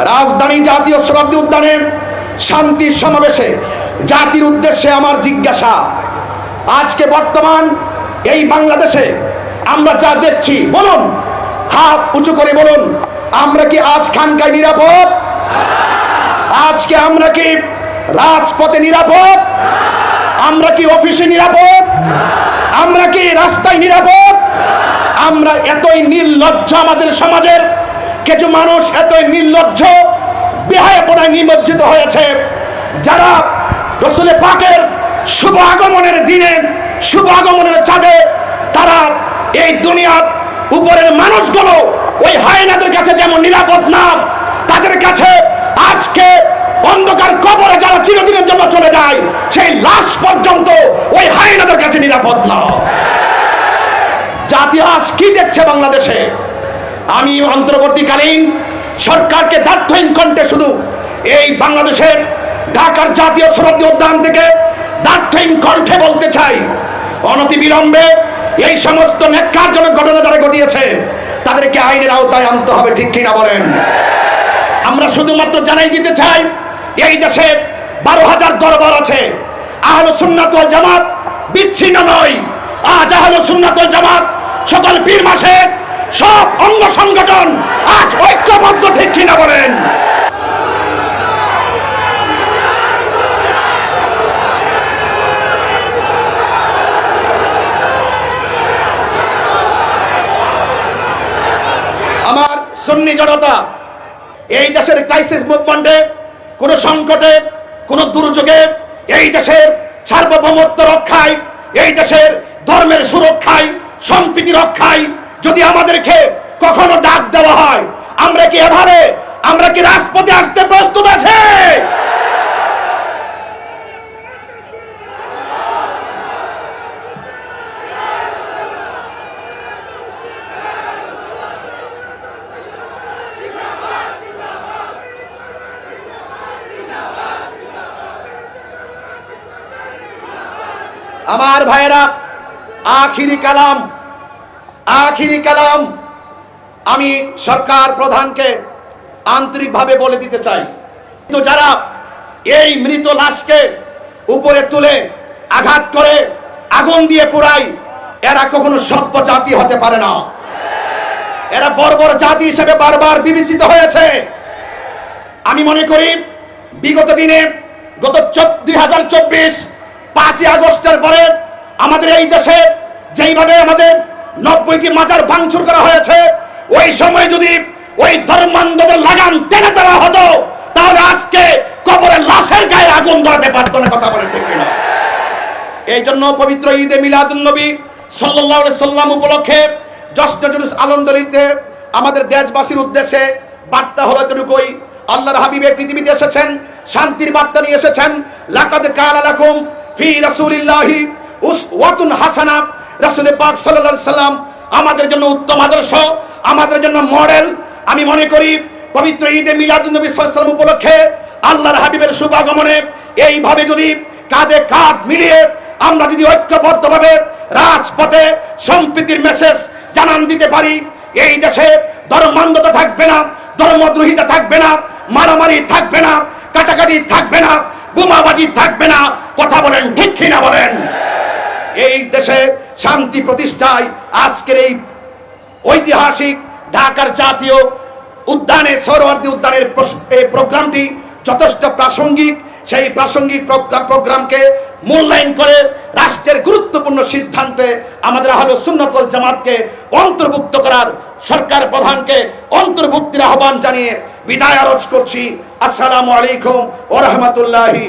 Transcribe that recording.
রাজধানী জাতীয় শতাব্দী উদ্যানে শান্তি সমাবেশে জাতির উদ্দেশ্যে আমার জিজ্ঞাসা, আজকে বর্তমান এই বাংলাদেশে আমরা যা দেখছি, বলুন, হাত উঁচু করে বলুন, আমরা কি আজ খানকায় নিরাপদ? আজকে আমরা কি রাজপথে নিরাপদ? আমরা কি অফিসে নিরাপদ? আমরা কি রাস্তায় নিরাপদ? আমরা এতই নির্লজ্জ, আমাদের সমাজের কিছু মানুষ এতই নির্লজ্জ, বেহায়াপনায় নিমজ্জিত হয়েছে, যারা রাসূল পাকের শুভ আগমনের দিনে, শুভ আগমনের চাঁদে তারা এই দুনিয়ার উপরের মানুষগুলো ওই হায়নাদের কাছে যেমন নিরাপদ না, তাদের কাছে আজকে অন্ধকার কবরে যারা চিরদিনের জন্য চলে যায়, সেই লাশ পর্যন্ত ওই হায়নাদের কাছে নিরাপদ না। জাতি আজ কি দেখছে বাংলাদেশে? আমি অন্তর্বর্তীকালীন সরকারকে দায়িত্বহীন কণ্ঠে শুধু এই বাংলাদেশের ঢাকার জাতীয় শতাব্দী উদ্যান থেকে দায়িত্বহীন কণ্ঠে বলতে চাই, অনতিবিলম্বে এই সমস্ত ন্যাক্কারজনক ঘটনা যারা ঘটিয়েছে তাদেরকে আইনের আওতায় আনতে হবে, ঠিক কিনা বলেন? আমরা শুধুমাত্র জানাই দিতে চাই, এই দেশে 12,000 দরবার আছে। আহলে সুন্নাত ওয়াল জামাত বিচ্ছিন্ন নয়। আজ আহলে সুন্নাত ওয়াল জামাত সকল পীর মাসে সব অঙ্গ সংগঠন আজ ঐক্যবদ্ধ, ঠিক কিনা বলেন? আমার সুন্নি জনতা এই দেশের ক্রাইসিস মুভমেন্টে, কোন সংকটে, কোন দুর্যোগে, এই দেশের সার্বভৌমত্ব রক্ষায়, এই দেশের ধর্মের সুরক্ষায়, সম্প্রীতি রক্ষায় যদি আমাদেরকে কখনো ডাক দেওয়া হয়, আমরা কি এভাবে, আমরা কি রাজপথে আসতে প্রস্তুত আছে? আমার ভাইয়েরা, আখিরি কালাম আমি সরকার প্রধানকে আন্তরিকভাবে বলে দিতে চাই, কিন্তু যারা এই মৃত লাশকে উপরে তুলে আঘাত করে আগুন দিয়ে পোড়ায়, এরা কখনো সভ্য জাতি হতে পারে না। এরা বর্বর জাতি হিসেবে বারবার বিবেচিত হয়েছে। আমি মনে করি বিগত দিনে, গত 2024 5ই আগস্টের পরে আমাদের এই দেশে যেইভাবে আমাদের 90টি মাজার ভাঙচুর করা হয়েছে, ওই সময় যদি ওই ধর্মান্ধদের লাগাম টেনে দেওয়া হতো, তাহলে আজকে কবরের লাশের গায়ে আগুন ধরাতে পারতো না। কথা বলে ঠিক কিনা? এই জন্য পবিত্র ঈদে মিলাদুন নবী সাল্লাল্লাহু আলাইহি সাল্লাম উপলক্ষে জশ্ন জুলুস আনন্দলিতে আমাদের দেশবাসীর উদ্দেশ্যে বার্তা হলো এতটুকুই, আল্লাহর হাবিব পৃথিবীতে এসেছেন, শান্তির বার্তা নিয়ে এসেছেন। লাকাদ কানা লাকুম ফি রাসূলিল্লাহি উসওয়াতুন হাসানা। রাসূল পাক সাল্লাল্লাহু আলাইহি সাল্লাম আমাদের জন্য উত্তম আদর্শ, আমাদের জন্য মডেল। আমি মনে করি পবিত্র ঈদে মিলাদুন নবী সাল্লাল্লাহু আলাইহি সাল্লাম উপলক্ষে আল্লাহর হাবিবের শুভ আগমনে এইভাবে যদি কাঁধে কাঁধ মিলিয়ে আমরা যদি ঐক্যবদ্ধভাবে রাজপথে সম্প্রীতির মেসেজ জানান দিতে পারি, এই দেশে ধর্মান্ধতা থাকবে না, ধর্মদ্রোহিতা থাকবে না, মারামারি থাকবে না, কাটাকাটি থাকবে না, বোমাবাজি থাকবে না। কথা বলেন ঠিক কিনা বলেন? এই দেশে শান্তি প্রতিষ্ঠায় আজকের এই ঐতিহাসিক ঢাকার জাতীয় উদ্যানে, সোহরাওয়ার্দী উদ্যানের এই প্রোগ্রামটি যথেষ্ট প্রাসঙ্গিক। সেই প্রাসঙ্গিক প্রোগ্রামকে মূল্যায়ন করে রাষ্ট্রের গুরুত্বপূর্ণ সিদ্ধান্তে আমাদের আহলে সুন্নাত ওয়াল জামাতকে অন্তর্ভুক্ত করার সরকার প্রধানকে অন্তর্ভুক্তির আহ্বান জানিয়ে বিদায় আরজ করছি। আসসালামু আলাইকুম ওয়া রাহমাতুল্লাহি।